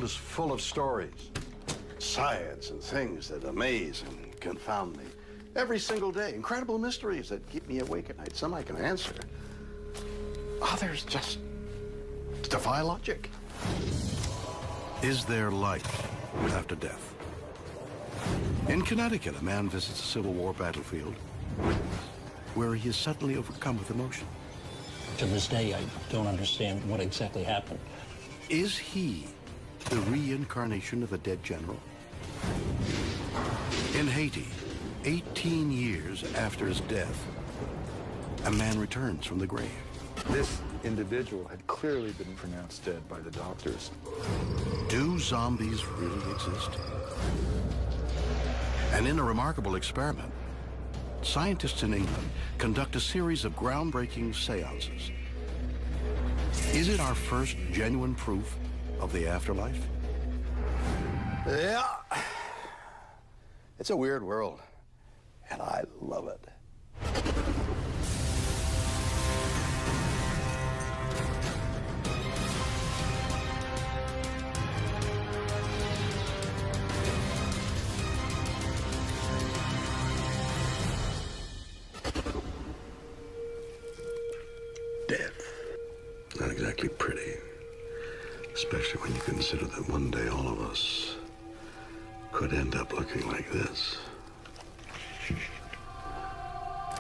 is full of stories, science and things that amaze and confound me. Every single day, incredible mysteries that keep me awake at night. Some I can answer. Others just defy logic. Is there life after death? In Connecticut, a man visits a Civil War battlefield where he is suddenly overcome with emotion. To this day, I don't understand what exactly happened. Is he the reincarnation of a dead general? In Haiti, 18 years after his death, a man returns from the grave. This individual had clearly been pronounced dead by the doctors. Do zombies really exist? And in a remarkable experiment, scientists in England conduct a series of groundbreaking seances. Is it our first genuine proof of the afterlife? Yeah. It's a weird world, and I love it. Death. Not exactly pretty. Especially when you consider that one day all of us could end up looking like this.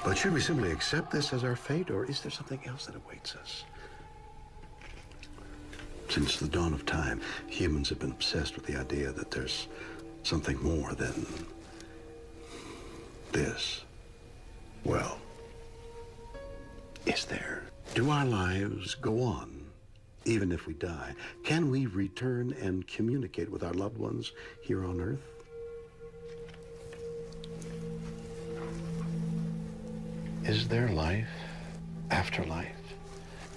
But should we simply accept this as our fate, or is there something else that awaits us? Since the dawn of time, humans have been obsessed with the idea that there's something more than this. Well, is there? Do our lives go on, even if we die? Can we return and communicate with our loved ones here on Earth? Is there life after life?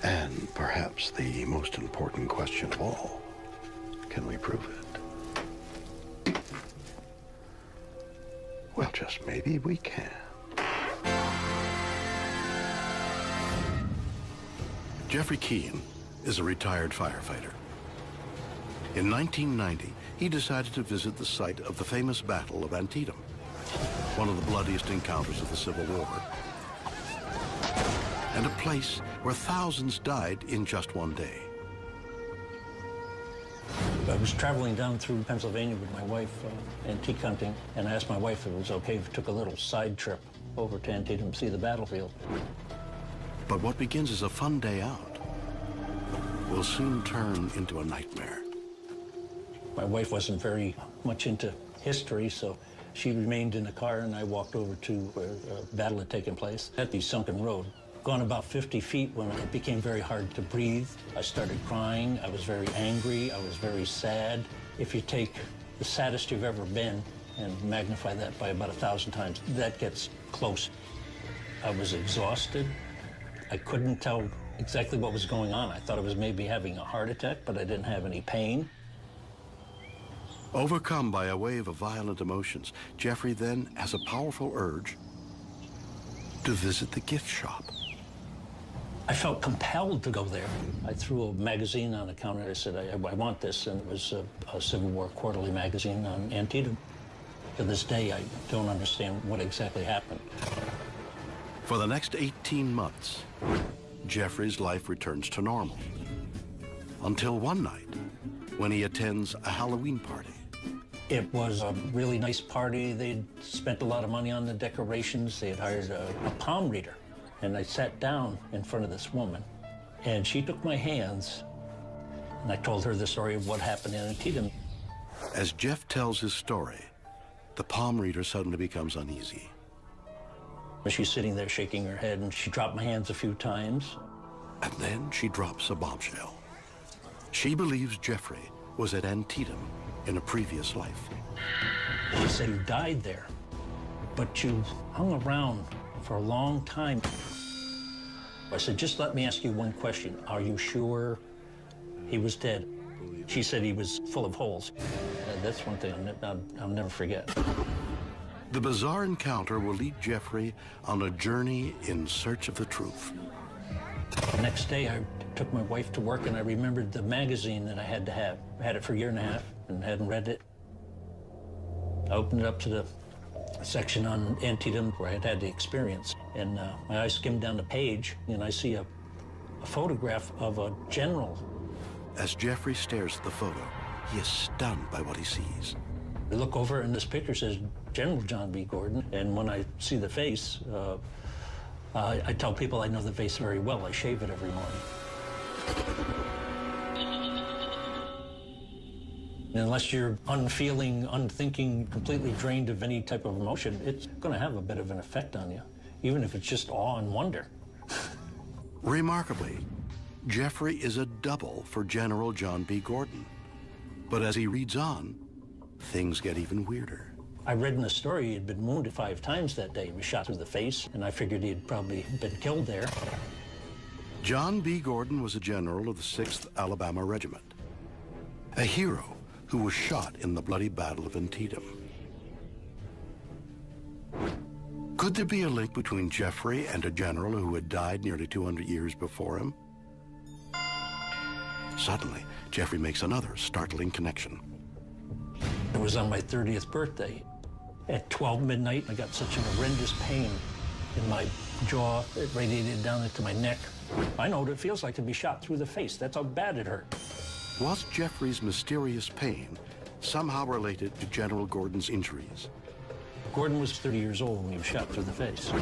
And perhaps the most important question of all, can we prove it? Well, just maybe we can. Jeffrey Keane is a retired firefighter. In 1990, he decided to visit the site of the famous Battle of Antietam, one of the bloodiest encounters of the Civil War, and a place where thousands died in just one day. I was traveling down through Pennsylvania with my wife, antique hunting, and I asked my wife if it was okay if we took a little side trip over to Antietam to see the battlefield. But what begins as a fun day out will soon turn into a nightmare. My wife wasn't very much into history, so she remained in the car, and I walked over to where a battle had taken place at the sunken road. Gone about 50 feet when it became very hard to breathe. I started crying. I was very angry. I was very sad. If you take the saddest you've ever been and magnify that by about 1,000 times, that gets close. I was exhausted. I couldn't tell exactly what was going on. I thought I was maybe having a heart attack, but I didn't have any pain. Overcome by a wave of violent emotions, Jeffrey then has a powerful urge to visit the gift shop. I felt compelled to go there. I threw a magazine on the counter. I said, I want this, and it was a Civil War quarterly magazine on Antietam. To this day, I don't understand what exactly happened. For the next 18 months, Jeffrey's life returns to normal. Until one night, when he attends a Halloween party. It was a really nice party. They'd spent a lot of money on the decorations. They had hired a palm reader. And I sat down in front of this woman, and she took my hands, and I told her the story of what happened in Antietam. As Jeff tells his story, the palm reader suddenly becomes uneasy. She's sitting there shaking her head, and she dropped my hands a few times. And then she drops a bombshell. She believes Jeffrey was at Antietam in a previous life. She said, "You died there, but you hung around for a long time." I said, "Just let me ask you one question. Are you sure he was dead?" She said he was full of holes. That's one thing I'll never forget. The bizarre encounter will lead Jeffrey on a journey in search of the truth. The next day, I took my wife to work, and I remembered the magazine that I had to have. I had it for a year and a half and hadn't read it. I opened it up to the section on Antietam where I had had the experience, and my eyes skimmed down the page, and I see a photograph of a general. As Jeffrey stares at the photo, he is stunned by what he sees. I look over, and this picture says General John B. Gordon, and when I see the face, I tell people I know the face very well. I shave it every morning. Unless you're unfeeling, unthinking, completely drained of any type of emotion, it's going to have a bit of an effect on you, even if it's just awe and wonder. Remarkably, Jeffrey is a double for General John B. Gordon. But as he reads on, things get even weirder. I read in the story he had been wounded 5 times that day. He was shot through the face, and I figured he had probably been killed there. John B. Gordon was a general of the 6th Alabama Regiment, a hero who was shot in the bloody Battle of Antietam. Could there be a link between Jeffrey and a general who had died nearly 200 years before him? Suddenly, Jeffrey makes another startling connection. It was on my 30th birthday. At 12 midnight, I got such an horrendous pain in my jaw. It radiated down into my neck. I know what it feels like to be shot through the face. That's how bad it hurt. Was Jeffrey's mysterious pain somehow related to General Gordon's injuries? Gordon was 30 years old when he was shot through the face.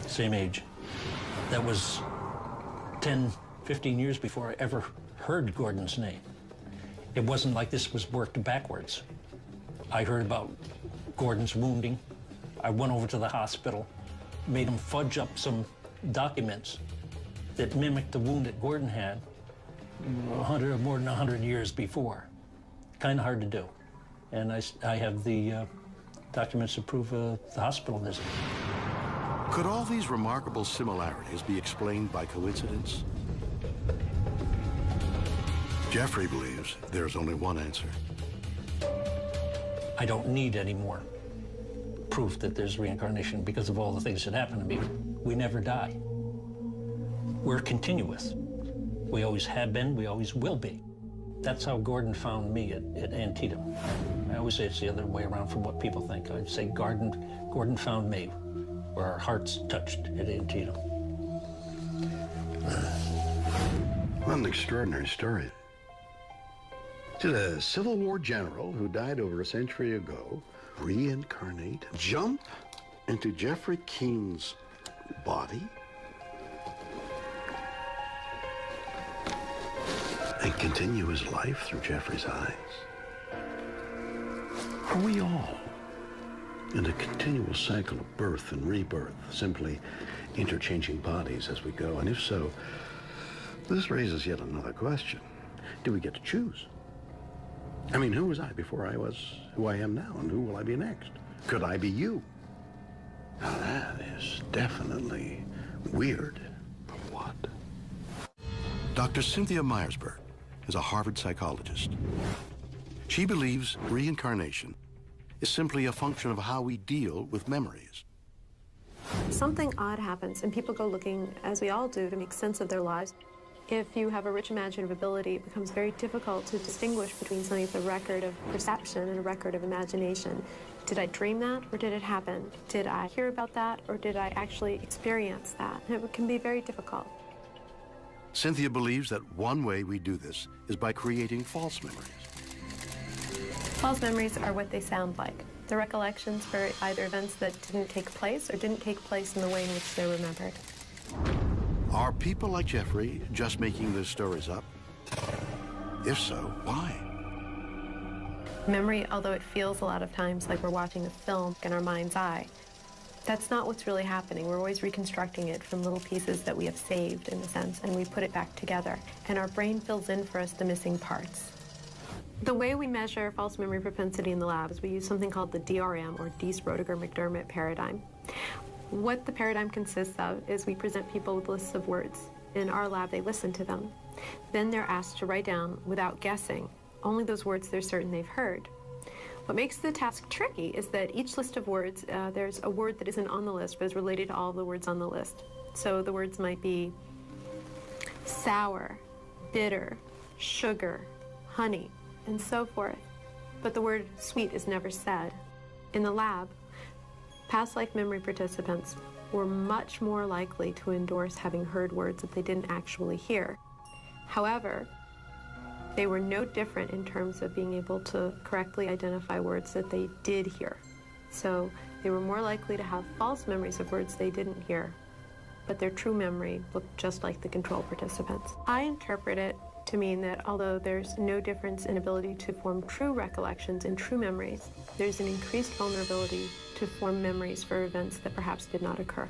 Same age. That was 10, 15 years before I ever heard Gordon's name. It wasn't like this was worked backwards. I heard about Gordon's wounding. I went over to the hospital, made him fudge up some documents that mimicked the wound that Gordon had more than 100 years before. Kind of hard to do. And I have the documents to prove the hospital visit. Could all these remarkable similarities be explained by coincidence? Jeffrey believes there's only one answer. I don't need any more proof that there's reincarnation because of all the things that happen to me. We never die. We're continuous. We always have been, we always will be. That's how Gordon found me at Antietam. I always say it's the other way around from what people think. I'd say Gordon found me, where our hearts touched at Antietam. What an extraordinary story. Did a Civil War general who died over a century ago reincarnate, jump into Jeffrey Keene's body, and continue his life through Jeffrey's eyes? Are we all in a continual cycle of birth and rebirth, simply interchanging bodies as we go? And if so, this raises yet another question. Do we get to choose? I mean, who was I before I was who I am now, and who will I be next? Could I be you? Now that is definitely weird. But what? Dr. Cynthia Myersberg is a Harvard psychologist. She believes reincarnation is simply a function of how we deal with memories. Something odd happens, and people go looking, as we all do, to make sense of their lives. If you have a rich imaginative ability, it becomes very difficult to distinguish between something that's a record of perception and a record of imagination. Did I dream that, or did it happen? Did I hear about that, or did I actually experience that? And it can be very difficult. Cynthia believes that one way we do this is by creating false memories. False memories are what they sound like. They're recollections for either events that didn't take place or didn't take place in the way in which they're remembered. Are people like Jeffrey just making their stories up? If so, why? Memory, although it feels a lot of times like we're watching a film in our mind's eye, that's not what's really happening. We're always reconstructing it from little pieces that we have saved, in a sense, and we put it back together. And our brain fills in for us the missing parts. The way we measure false memory propensity in the lab is we use something called the DRM, or Diess-Roediger-McDermott paradigm. What the paradigm consists of is we present people with lists of words. In our lab, they listen to them. Then they're asked to write down, without guessing, only those words they're certain they've heard. What makes the task tricky is that each list of words, there's a word that isn't on the list, but is related to all the words on the list. So the words might be sour, bitter, sugar, honey, and so forth. But the word sweet is never said. In the lab, past life memory participants were much more likely to endorse having heard words that they didn't actually hear. However, they were no different in terms of being able to correctly identify words that they did hear. So they were more likely to have false memories of words they didn't hear, but their true memory looked just like the control participants. I interpret it to mean that although there's no difference in ability to form true recollections and true memories, there's an increased vulnerability to form memories for events that perhaps did not occur.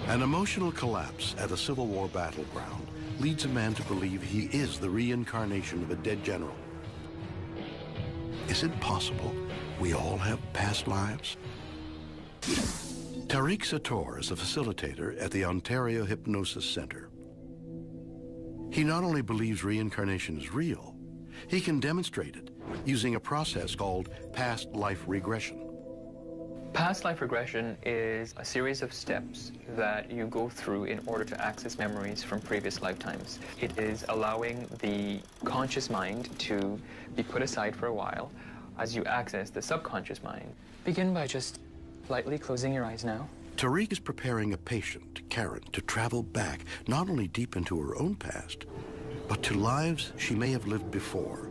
An emotional collapse at a Civil War battleground leads a man to believe he is the reincarnation of a dead general. Is it possible we all have past lives? Tariq Sator is a facilitator at the Ontario Hypnosis Center. He not only believes reincarnation is real, he can demonstrate it using a process called past life regression. Past life regression is a series of steps that you go through in order to access memories from previous lifetimes. It is allowing the conscious mind to be put aside for a while as you access the subconscious mind. Begin by just lightly closing your eyes now. Tariq is preparing a patient, Karen, to travel back not only deep into her own past, but to lives she may have lived before,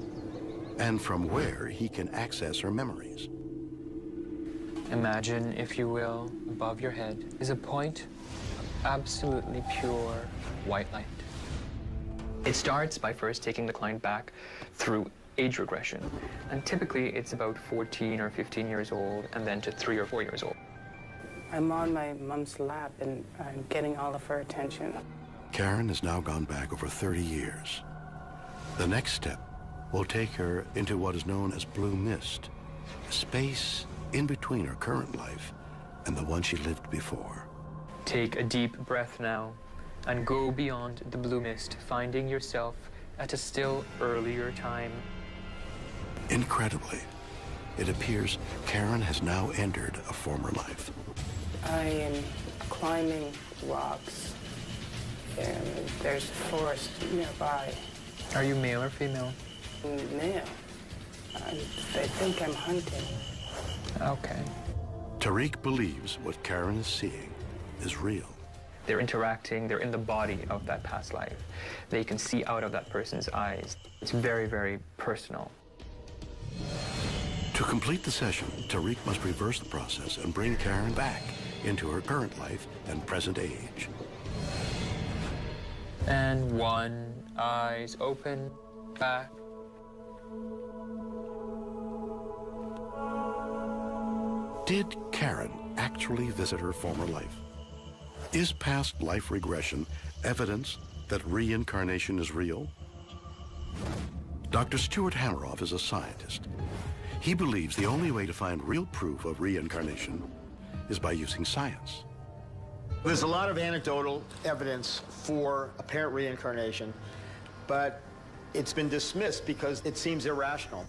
and from where he can access her memories. Imagine, if you will, above your head is a point of absolutely pure white light. It starts by first taking the client back through age regression, and typically it's about 14 or 15 years old, and then to 3 or 4 years old. I'm on my mom's lap, and I'm getting all of her attention. Karen has now gone back over 30 years. The next step will take her into what is known as blue mist, a space in between her current life and the one she lived before. Take a deep breath now and go beyond the blue mist, finding yourself at a still earlier time. Incredibly, it appears Karen has now entered a former life. I am climbing rocks, and there's a forest nearby. Are you male or female? Male. I think I'm hunting. Okay. Tariq believes what Karen is seeing is real. They're interacting, they're in the body of that past life. They can see out of that person's eyes. It's very, very personal. To complete the session, Tariq must reverse the process and bring Karen back into her current life and present age. And 1, eyes open, back. Did Karen actually visit her former life? Is past life regression evidence that reincarnation is real? Dr. Stuart Hameroff is a scientist. He believes the only way to find real proof of reincarnation is by using science. There's a lot of anecdotal evidence for apparent reincarnation, but it's been dismissed because it seems irrational.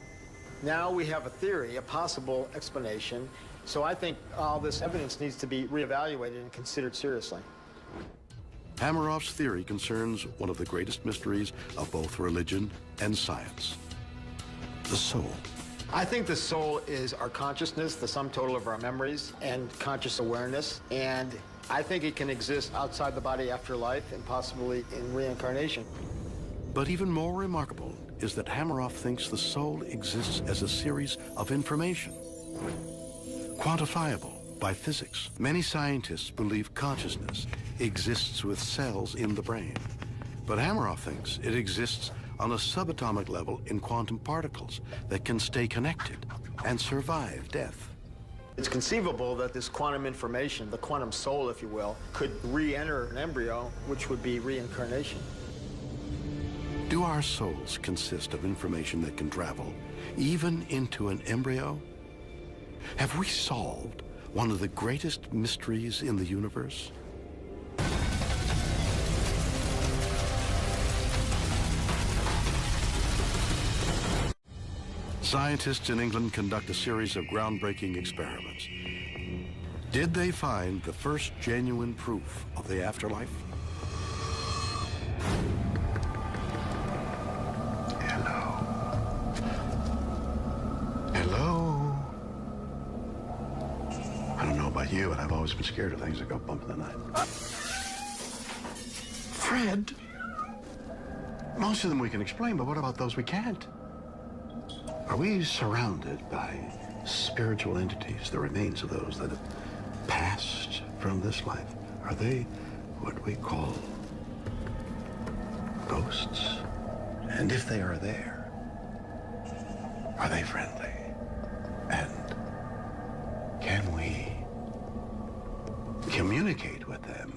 Now we have a theory, a possible explanation, so I think all this evidence needs to be reevaluated and considered seriously. Hameroff's theory concerns one of the greatest mysteries of both religion and science: the soul. I think the soul is our consciousness, the sum total of our memories and conscious awareness, and I think it can exist outside the body after life and possibly in reincarnation. But even more remarkable is that Hameroff thinks the soul exists as a series of information, quantifiable by physics. Many scientists believe consciousness exists with cells in the brain, but Hameroff thinks it exists on a subatomic level in quantum particles that can stay connected and survive death. It's conceivable that this quantum information, the quantum soul, if you will, could re-enter an embryo, which would be reincarnation. Do our souls consist of information that can travel even into an embryo? Have we solved one of the greatest mysteries in the universe? Scientists in England conduct a series of groundbreaking experiments. Did they find the first genuine proof of the afterlife? you, and I've always been scared of things that go bump in the night. Fred! Most of them we can explain, but what about those we can't? Are we surrounded by spiritual entities, the remains of those that have passed from this life? Are they what we call ghosts? And if they are there, are they friendly? And can we communicate with them?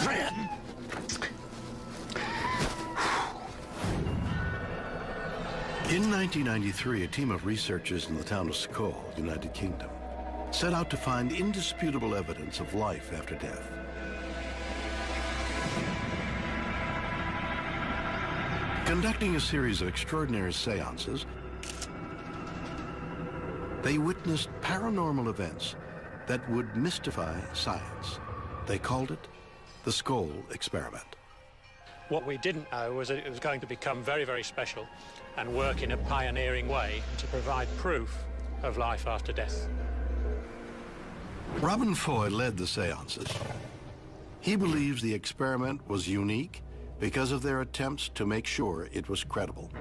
Fred! In 1993, a team of researchers in the town of Skull, United Kingdom, set out to find indisputable evidence of life after death. Conducting a series of extraordinary seances, they witnessed paranormal events that would mystify science. They called it the Skull Experiment. What we didn't know was that it was going to become very, very special and work in a pioneering way to provide proof of life after death. Robin Foy led the seances. He believes the experiment was unique because of their attempts to make sure it was credible.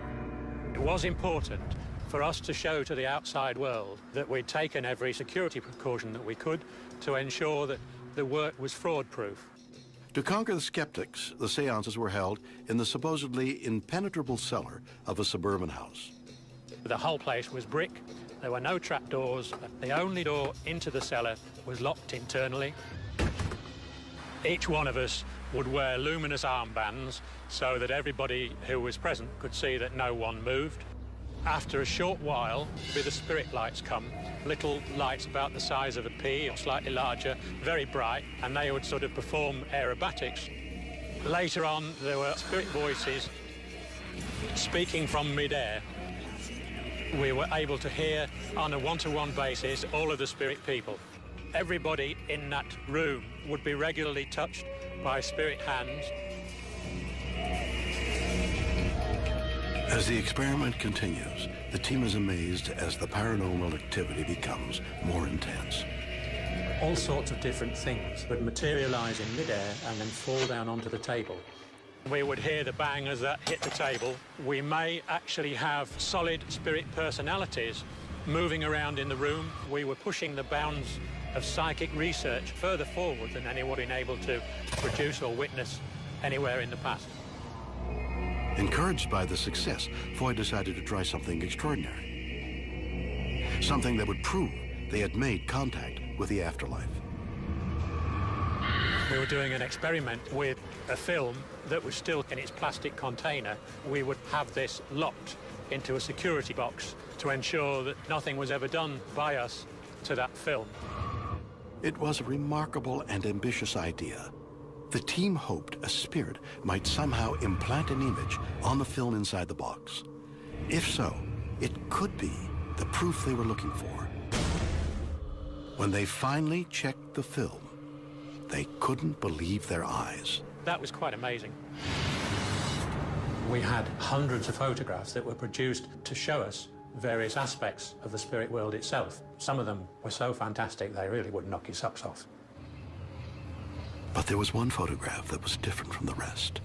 It was important for us to show to the outside world that we'd taken every security precaution that we could to ensure that the work was fraud-proof. To conquer the skeptics, the seances were held in the supposedly impenetrable cellar of a suburban house. The whole place was brick. There were no trapdoors. The only door into the cellar was locked internally. Each one of us would wear luminous armbands so that everybody who was present could see that no one moved. After a short while, the spirit lights come, little lights about the size of a pea or slightly larger, very bright, and they would sort of perform aerobatics. Later on, there were spirit voices speaking from mid-air. We were able to hear on a one-to-one basis all of the spirit people. Everybody in that room would be regularly touched by spirit hands. As the experiment continues, the team is amazed as the paranormal activity becomes more intense. All sorts of different things would materialize in midair and then fall down onto the table. We would hear the bang as that hit the table. We may actually have solid spirit personalities moving around in the room. We were pushing the bounds of psychic research further forward than anyone been able to produce or witness anywhere in the past. Encouraged by the success, Foy decided to try something extraordinary. Something that would prove they had made contact with the afterlife. We were doing an experiment with a film that was still in its plastic container. We would have this locked into a security box to ensure that nothing was ever done by us to that film. It was a remarkable and ambitious idea. The team hoped a spirit might somehow implant an image on the film inside the box. If so, it could be the proof they were looking for. When they finally checked the film, they couldn't believe their eyes. That was quite amazing. We had hundreds of photographs that were produced to show us various aspects of the spirit world itself. Some of them were so fantastic they really would knock your socks off. But there was one photograph that was different from the rest.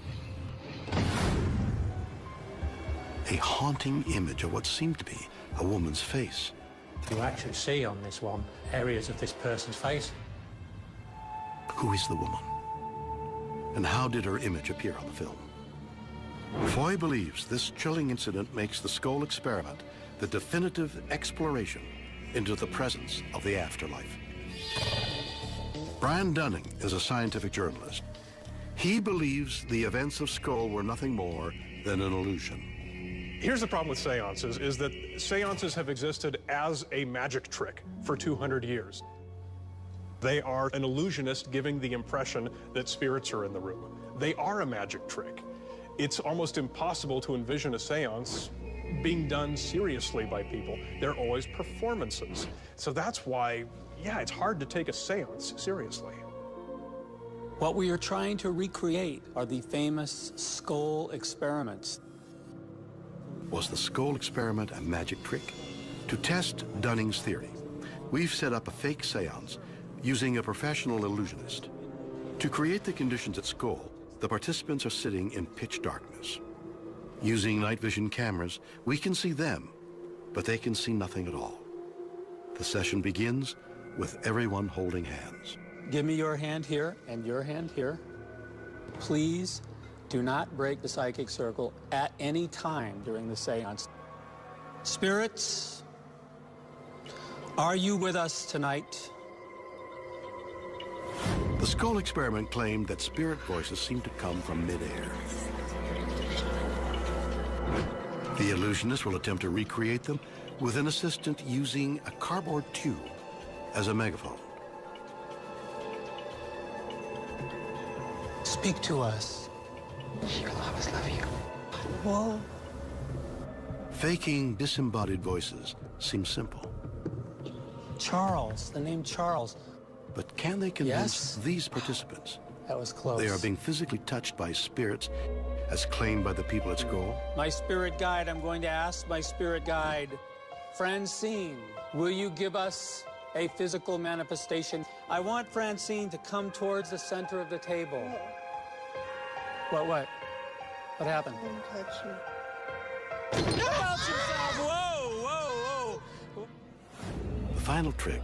A haunting image of what seemed to be a woman's face. You actually see on this one areas of this person's face. Who is the woman? And how did her image appear on the film? Foy believes this chilling incident makes the Skull Experiment the definitive exploration into the presence of the afterlife. Brian Dunning is a scientific journalist. He believes the events of Skull were nothing more than an illusion. Here's the problem with seances, is that seances have existed as a magic trick for 200 years. They are an illusionist giving the impression that spirits are in the room. They are a magic trick. It's almost impossible to envision a seance being done seriously by people. They're always performances. So that's why, yeah, it's hard to take a seance seriously. What we are trying to recreate are the famous Skull experiments. Was the Skull Experiment a magic trick? To test Dunning's theory, We've set up a fake seance using a professional illusionist. To create the conditions at Skoll, the participants are sitting in pitch darkness. Using night vision cameras, we can see them, but they can see nothing at all. The session begins with everyone holding hands. Give me your hand here and your hand here. Please do not break the psychic circle at any time during the seance. Spirits, are you with us tonight? The Skoll experiment claimed that spirit voices seemed to come from midair. The illusionist will attempt to recreate them with an assistant using a cardboard tube as a megaphone. Speak to us. Whoa. Faking disembodied voices seems simple. Charles, the name Charles. But can they convince these participants? That was close. They are being physically touched by spirits as claimed by the people at Skoll? My spirit guide, I'm going to ask my spirit guide, Francine, will you give us a physical manifestation? I want Francine to come towards the center of the table. What happened? Don't touch me. Touch himself! Whoa! The final trick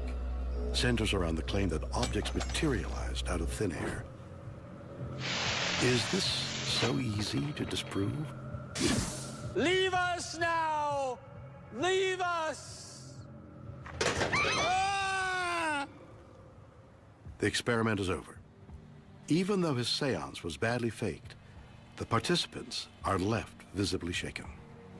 centers around the claim that objects materialized out of thin air. Is this so easy to disprove? Leave us now! Leave us! Ah! The experiment is over. Even though his seance was badly faked, the participants are left visibly shaken.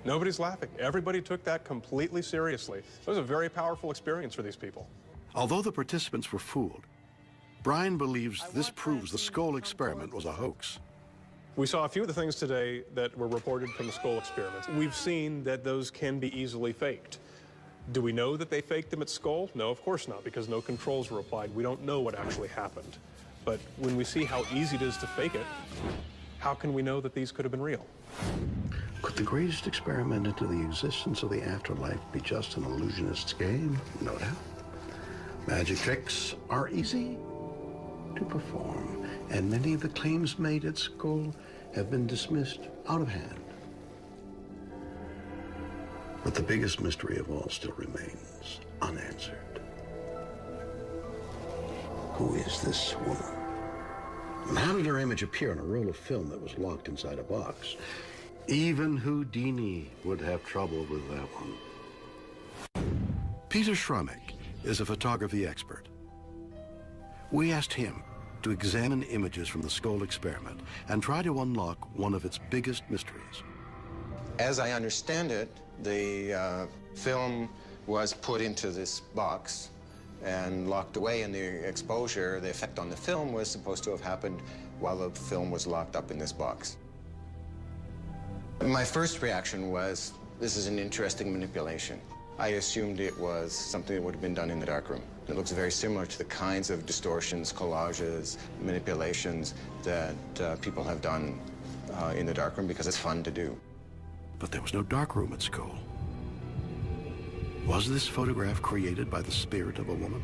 Nobody's laughing. Everybody took that completely seriously. It was a very powerful experience for these people. Although the participants were fooled, Brian believes this proves the Skoll experiment was a hoax. We saw a few of the things today that were reported from the Skoll experiments. We've seen that those can be easily faked. Do we know that they faked them at Skoll? No, of course not, because no controls were applied. We don't know what actually happened. But when we see how easy it is to fake it, how can we know that these could have been real? Could the greatest experiment into the existence of the afterlife be just an illusionist's game? No doubt. Magic tricks are easy to perform, and many of the claims made at Skoll have been dismissed out of hand. But the biggest mystery of all still remains unanswered. Who is this woman? And how did her image appear on a roll of film that was locked inside a box? Even Houdini would have trouble with that one. Peter Schramek is a photography expert. We asked him to examine images from the Skoll experiment and try to unlock one of its biggest mysteries. As I understand it, the film was put into this box and locked away, and the exposure, the effect on the film, was supposed to have happened while the film was locked up in this box. My first reaction was, this is an interesting manipulation. I assumed it was something that would have been done in the darkroom. It looks very similar to the kinds of distortions, collages, manipulations that people have done in the darkroom because it's fun to do. But there was no darkroom at Skoll. Was this photograph created by the spirit of a woman?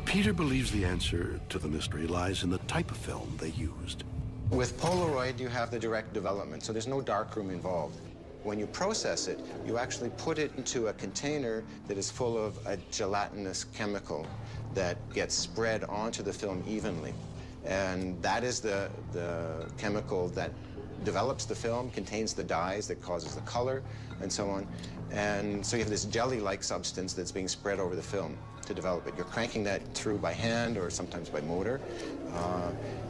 Peter believes the answer to the mystery lies in the type of film they used. With Polaroid, you have the direct development, so there's no darkroom involved. When you process it, you actually put it into a container that is full of a gelatinous chemical that gets spread onto the film evenly. And that is the chemical that develops the film, contains the dyes that causes the color, and so on. And so you have this jelly-like substance that's being spread over the film to develop it. You're cranking that through by hand or sometimes by motor.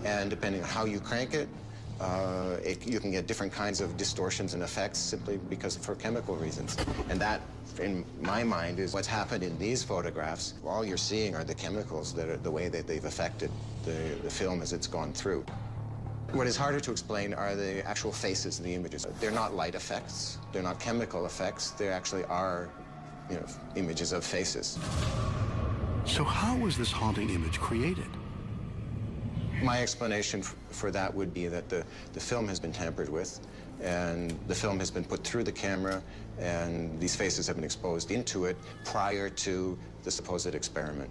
And depending on how you crank it, you can get different kinds of distortions and effects simply because for chemical reasons. And that, in my mind, is what's happened in these photographs. All you're seeing are the chemicals that are the way that they've affected the film as it's gone through. What is harder to explain are the actual faces in the images. They're not light effects, they're not chemical effects, they actually are, images of faces. So how was this haunting image created? My explanation for that would be that the film has been tampered with, and the film has been put through the camera, and these faces have been exposed into it prior to the supposed experiment.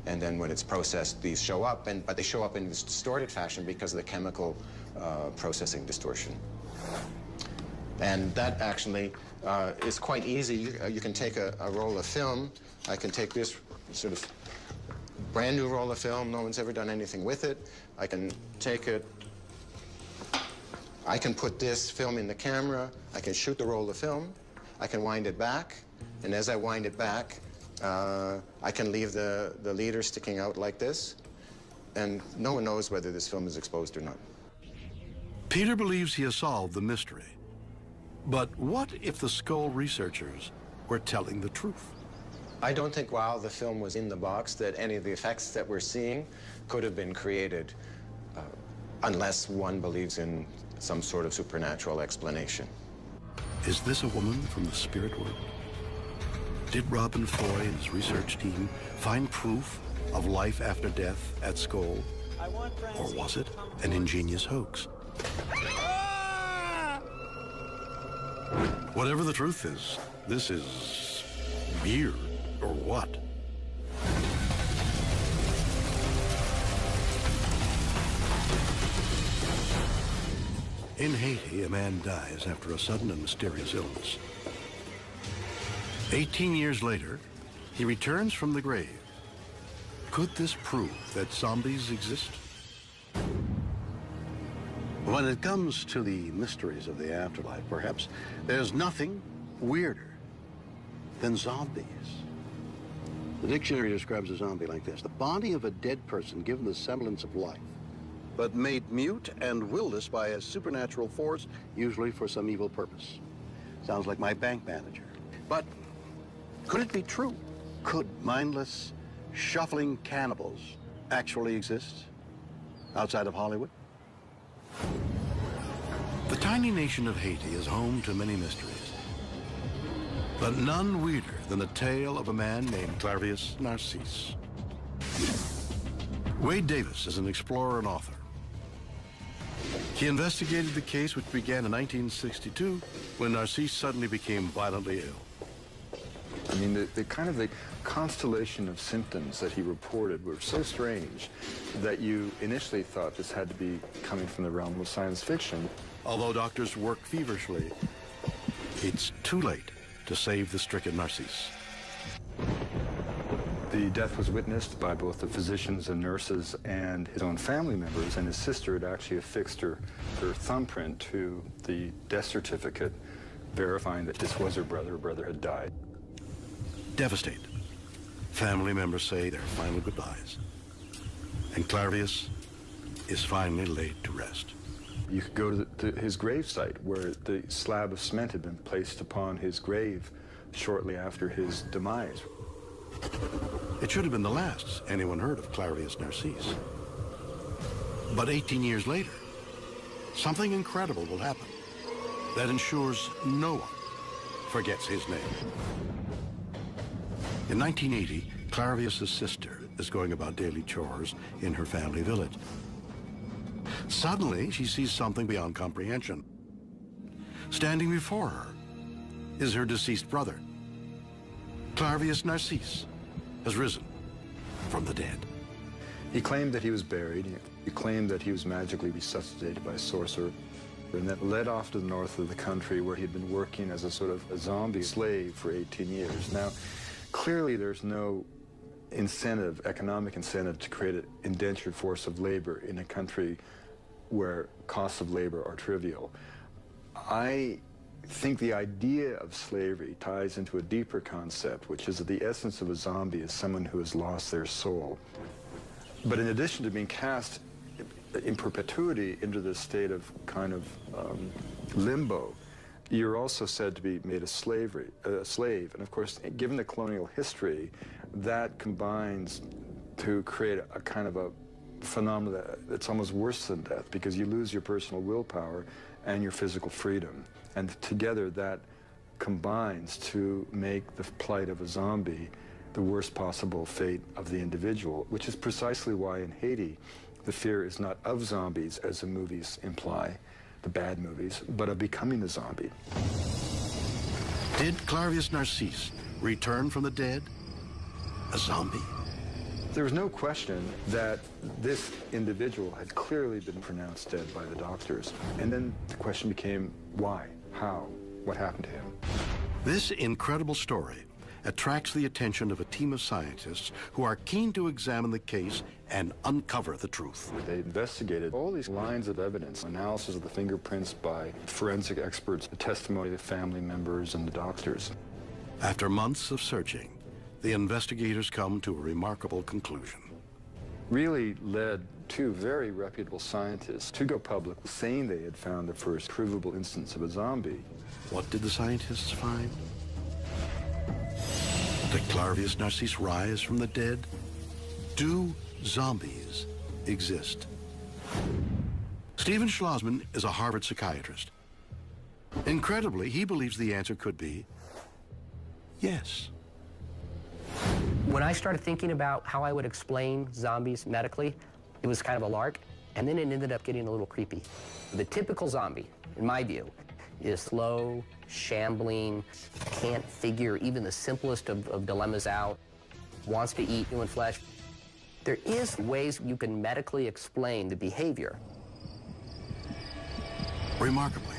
And then when it's processed, these show up, but they show up in this distorted fashion because of the chemical processing distortion. And that actually is quite easy. You can take a roll of film. I can take this sort of brand new roll of film. No one's ever done anything with it. I can take it. I can put this film in the camera. I can shoot the roll of film. I can wind it back. And as I wind it back, I can leave the leader sticking out like this. And no one knows whether this film is exposed or not. Peter believes he has solved the mystery. But what if the Skoll researchers were telling the truth? I don't think while the film was in the box that any of the effects that we're seeing could have been created unless one believes in some sort of supernatural explanation. Is this a woman from the spirit world? Did Robin Foy and his research team find proof of life after death at Skoll? Or was it an ingenious hoax? Whatever the truth is, this is weird, or what? In Haiti, a man dies after a sudden and mysterious illness. 18 years later, he returns from the grave. Could this prove that zombies exist? When it comes to the mysteries of the afterlife, perhaps there's nothing weirder than zombies. The dictionary describes a zombie like this: the body of a dead person given the semblance of life, but made mute and willless by a supernatural force, usually for some evil purpose. Sounds like my bank manager. But could it be true? Could mindless, shuffling cannibals actually exist outside of Hollywood? The tiny nation of Haiti is home to many mysteries, but none weirder than the tale of a man named Clairvius Narcisse. Wade Davis is an explorer and author. He investigated the case, which began in 1962 when Narcisse suddenly became violently ill. I mean, the constellation of symptoms that he reported were so strange that you initially thought this had to be coming from the realm of science fiction. Although doctors work feverishly, it's too late to save the stricken Narcisse. The death was witnessed by both the physicians and nurses and his own family members, and his sister had actually affixed her thumbprint to the death certificate, verifying that this was her brother. Her brother had died. Devastated, family members say their final goodbyes, and Clairvius is finally laid to rest. You could go to his gravesite, where the slab of cement had been placed upon his grave shortly after his demise. It should have been the last anyone heard of Clairvius Narcisse. But 18 years later, something incredible will happen that ensures no one forgets his name. In 1980, Clairvius' sister is going about daily chores in her family village. Suddenly, she sees something beyond comprehension. Standing before her is her deceased brother. Clairvius Narcisse has risen from the dead. He claimed that he was buried. He claimed that he was magically resuscitated by a sorcerer, and that led off to the north of the country, where he'd been working as a sort of a zombie slave for 18 years. Now, clearly there's no incentive, economic incentive, to create an indentured force of labor in a country where costs of labor are trivial. I think the idea of slavery ties into a deeper concept, which is that the essence of a zombie is someone who has lost their soul. But in addition to being cast in perpetuity into this state of kind of limbo, you're also said to be made a slave. And of course, given the colonial history, that combines to create a kind of a phenomena that's almost worse than death, because you lose your personal willpower and your physical freedom. And together that combines to make the plight of a zombie the worst possible fate of the individual, which is precisely why in Haiti The fear is not of zombies, as the movies imply, the bad movies, but of becoming a zombie. Did Clairvius Narcisse return from the dead? A zombie? There was no question that this individual had clearly been pronounced dead by the doctors. And then the question became, why? How? What happened to him? This incredible story attracts the attention of a team of scientists who are keen to examine the case and uncover the truth. They investigated all these lines of evidence, analysis of the fingerprints by forensic experts, the testimony of family members and the doctors. After months of searching, the investigators come to a remarkable conclusion. Really led two very reputable scientists to go public saying they had found the first provable instance of a zombie. What did the scientists find? Did Clairvius Narcisse rise from the dead? Do zombies exist? Stephen Schlossman is a Harvard psychiatrist. Incredibly, he believes the answer could be yes. When I started thinking about how I would explain zombies medically, it was kind of a lark, and then it ended up getting a little creepy. The typical zombie, in my view, is slow, shambling, can't figure even the simplest of dilemmas out, wants to eat human flesh. There is ways you can medically explain the behavior. Remarkably,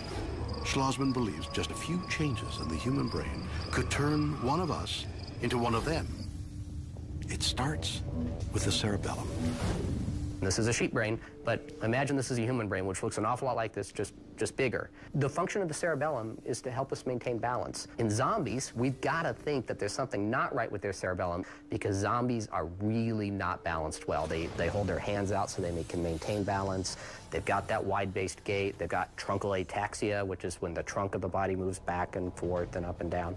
Schlossman believes just a few changes in the human brain could turn one of us into one of them. It starts with the cerebellum. This is a sheep brain, but imagine this is a human brain, which looks an awful lot like this, just bigger. The function of the cerebellum is to help us maintain balance. In zombies, we've got to think that there's something not right with their cerebellum, because zombies are really not balanced well. They hold their hands out so they can maintain balance. They've got that wide-based gait. They've got truncal ataxia, which is when the trunk of the body moves back and forth and up and down.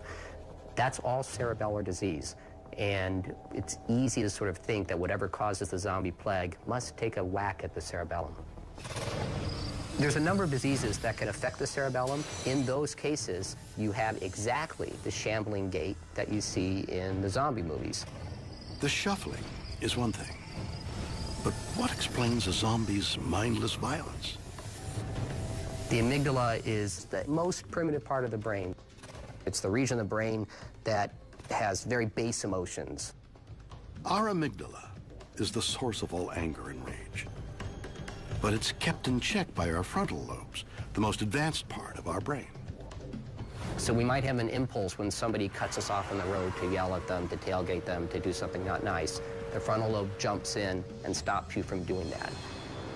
That's all cerebellar disease. And it's easy to sort of think that whatever causes the zombie plague must take a whack at the cerebellum. There's a number of diseases that can affect the cerebellum. In those cases, you have exactly the shambling gait that you see in the zombie movies. The shuffling is one thing, but what explains a zombie's mindless violence? The amygdala is the most primitive part of the brain. It's the region of the brain that has very base emotions. Our amygdala is the source of all anger and rage. But it's kept in check by our frontal lobes, the most advanced part of our brain. So we might have an impulse when somebody cuts us off on the road to yell at them, to tailgate them, to do something not nice. The frontal lobe jumps in and stops you from doing that.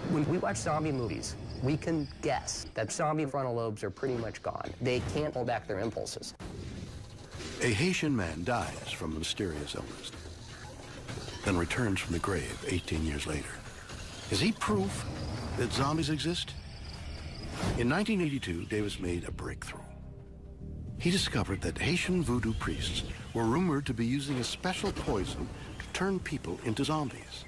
When we watch zombie movies, we can guess that zombie frontal lobes are pretty much gone. They can't hold back their impulses. A Haitian man dies from a mysterious illness, then returns from the grave 18 years later. Is he proof that zombies exist? In 1982, Davis made a breakthrough. He discovered that Haitian voodoo priests were rumored to be using a special poison to turn people into zombies.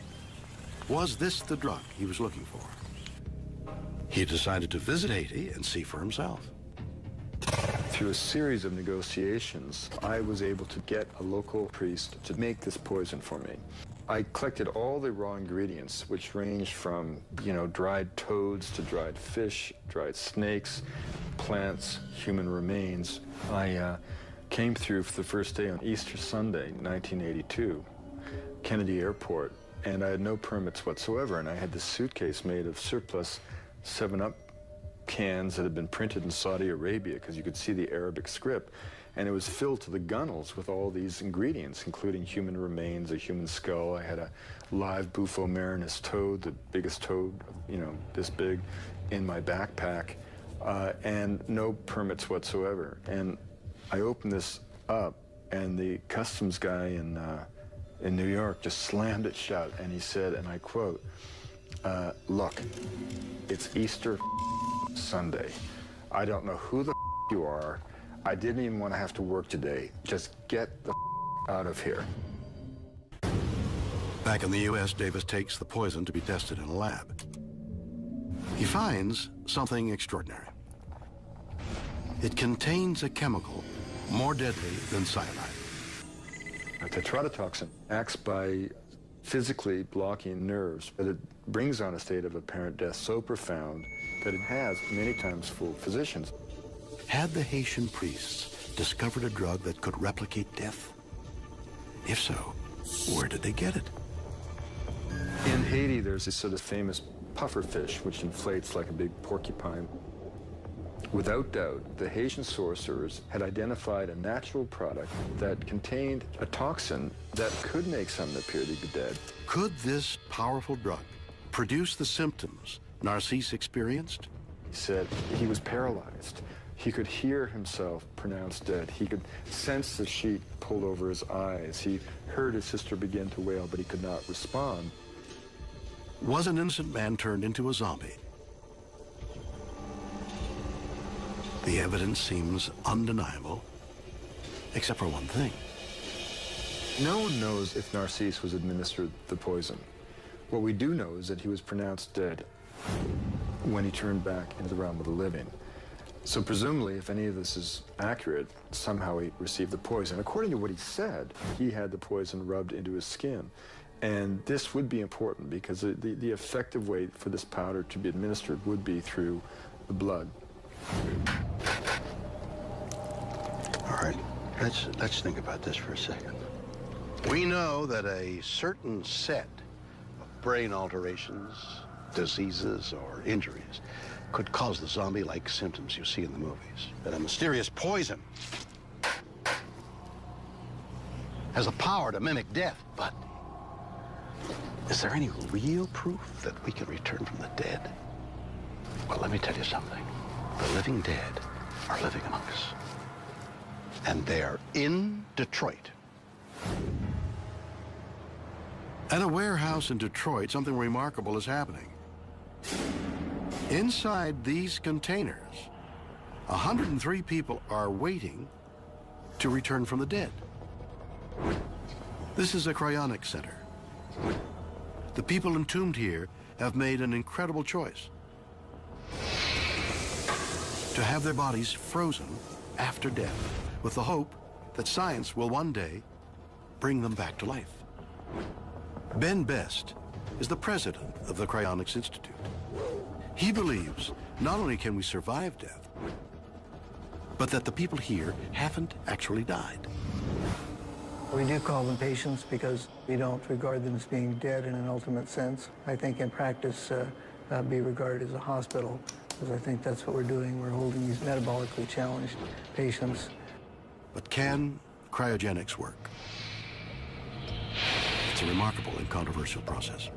Was this the drug he was looking for? He decided to visit Haiti and see for himself. Through a series of negotiations, I was able to get a local priest to make this poison for me. I collected all the raw ingredients, which ranged from, dried toads to dried fish, dried snakes, plants, human remains. I came through for the first day on Easter Sunday, 1982, Kennedy Airport, and I had no permits whatsoever, and I had this suitcase made of surplus 7-Up cans that had been printed in Saudi Arabia, because you could see the Arabic script, and it was filled to the gunnels with all these ingredients, including human remains, a human skull. I had a live Bufo marinus toad, the biggest toad, this big, in my backpack, and no permits whatsoever. And I opened this up, and the customs guy in New York just slammed it shut, and he said, and I quote, "Look, it's Easter Sunday. I don't know who the you are. I didn't even want to have to work today. Just get the out of here." Back in the U.S., Davis takes the poison to be tested in a lab. He finds something extraordinary. It contains a chemical more deadly than cyanide. Tetrodotoxin acts by physically blocking nerves, but it brings on a state of apparent death so profound that it has many times fooled physicians. Had the Haitian priests discovered a drug that could replicate death? If so, where did they get it? In Haiti, there's this sort of famous puffer fish, which inflates like a big porcupine. Without doubt, the Haitian sorcerers had identified a natural product that contained a toxin that could make someone appear to be dead. Could this powerful drug produce the symptoms Narcisse experienced? He said he was paralyzed. He could hear himself pronounced dead. He could sense the sheet pulled over his eyes. He heard his sister begin to wail, but he could not respond. Was an innocent man turned into a zombie? The evidence seems undeniable, except for one thing. No one knows if Narcisse was administered the poison. What we do know is that he was pronounced dead when he turned back into the realm of the living. So presumably, if any of this is accurate, somehow he received the poison. According to what he said, he had the poison rubbed into his skin. And this would be important because the effective way for this powder to be administered would be through the blood. All right, let's think about this for a second. We know that a certain set of brain alterations, diseases, or injuries could cause the zombie-like symptoms you see in the movies. That a mysterious poison has the power to mimic death, but is there any real proof that we can return from the dead? Well, let me tell you something. The living dead are living among us. And they are in Detroit. At a warehouse in Detroit, something remarkable is happening. Inside these containers, 103 people are waiting to return from the dead. This is a cryonics center. The people entombed here have made an incredible choice: to have their bodies frozen after death, with the hope that science will one day bring them back to life. Ben Best is the president of the Cryonics Institute. He believes not only can we survive death, but that the people here haven't actually died. We do call them patients because we don't regard them as being dead in an ultimate sense. I think in practice, be regarded as a hospital, because I think that's what we're doing. We're holding these metabolically challenged patients. But can cryogenics work? It's a remarkable and controversial process.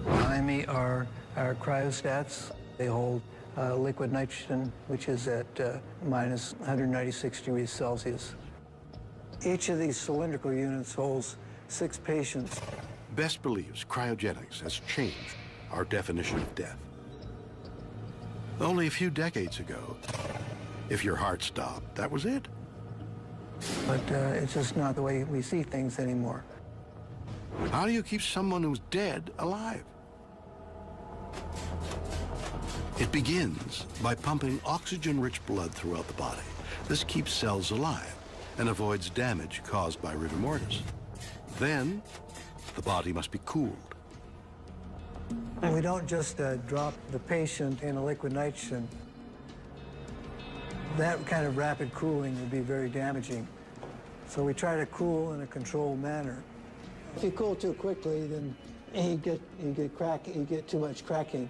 Behind me are our cryostats. They hold liquid nitrogen, which is at minus 196 degrees Celsius. Each of these cylindrical units holds 6 patients. Best believes cryogenics has changed our definition of death. Only a few decades ago, if your heart stopped, that was it. But it's just not the way we see things anymore. How do you keep someone who's dead alive? It begins by pumping oxygen-rich blood throughout the body. This keeps cells alive and avoids damage caused by rigor mortis. Then, the body must be cooled. We don't just drop the patient in a liquid nitrogen. That kind of rapid cooling would be very damaging. So we try to cool in a controlled manner. If you cool too quickly, then you get too much cracking.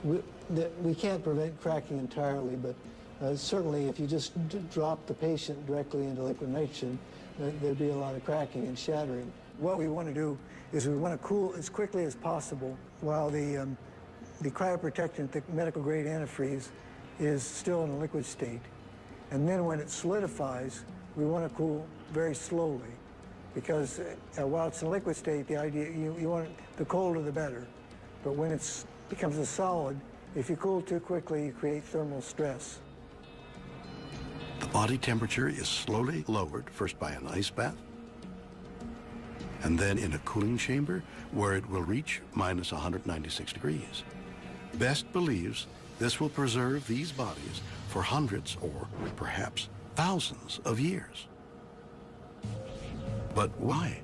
We can't prevent cracking entirely, but certainly if you just drop the patient directly into liquid nitrogen, there'd be a lot of cracking and shattering. What we want to do is we want to cool as quickly as possible while the cryoprotectant, the medical grade antifreeze, is still in a liquid state. And then when it solidifies, we want to cool very slowly, because while it's in a liquid state, the idea, you want it, the colder the better. But when it becomes a solid, if you cool too quickly, you create thermal stress. The body temperature is slowly lowered, first by an ice bath, and then in a cooling chamber where it will reach minus 196 degrees. Best believes this will preserve these bodies for hundreds or perhaps thousands of years. But why?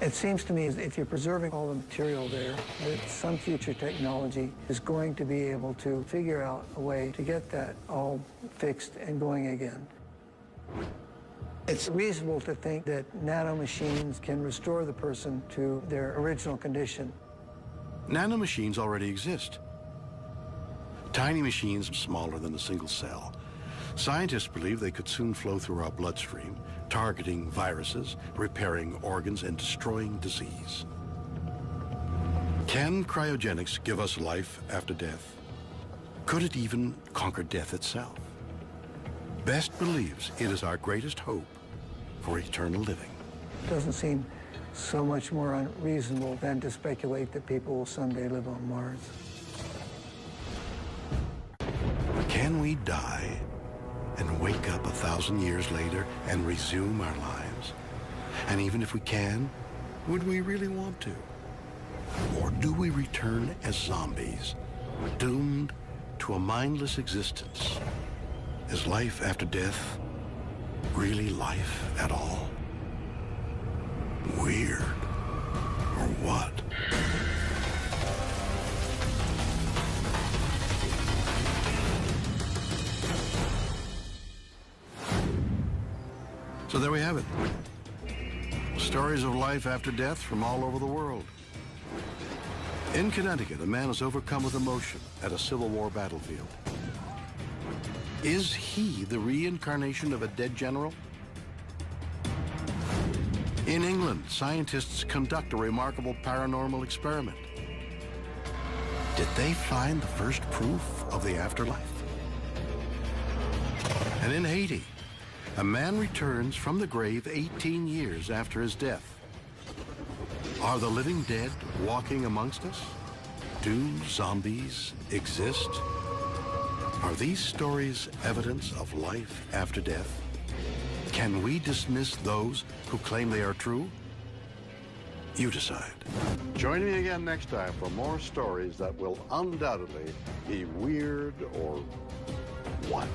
It seems to me if you're preserving all the material there, that some future technology is going to be able to figure out a way to get that all fixed and going again. It's reasonable to think that nanomachines can restore the person to their original condition. Nanomachines already exist. Tiny machines smaller than a single cell. Scientists believe they could soon flow through our bloodstream, targeting viruses, repairing organs, and destroying disease. Can cryogenics give us life after death? Could it even conquer death itself? Best believes it is our greatest hope for eternal living. It doesn't seem so much more unreasonable than to speculate that people will someday live on Mars. Can we die and wake up 1,000 years later and resume our lives? And even if we can, would we really want to? Or do we return as zombies, doomed to a mindless existence? Is life after death really life at all? Weird, or what? So there we have it. Stories of life after death from all over the world. In Connecticut, a man is overcome with emotion at a Civil War battlefield. Is he the reincarnation of a dead general? In England, scientists conduct a remarkable paranormal experiment. Did they find the first proof of the afterlife? And in Haiti, a man returns from the grave 18 years after his death. Are the living dead walking amongst us? Do zombies exist? Are these stories evidence of life after death? Can we dismiss those who claim they are true? You decide. Join me again next time for more stories that will undoubtedly be weird or what?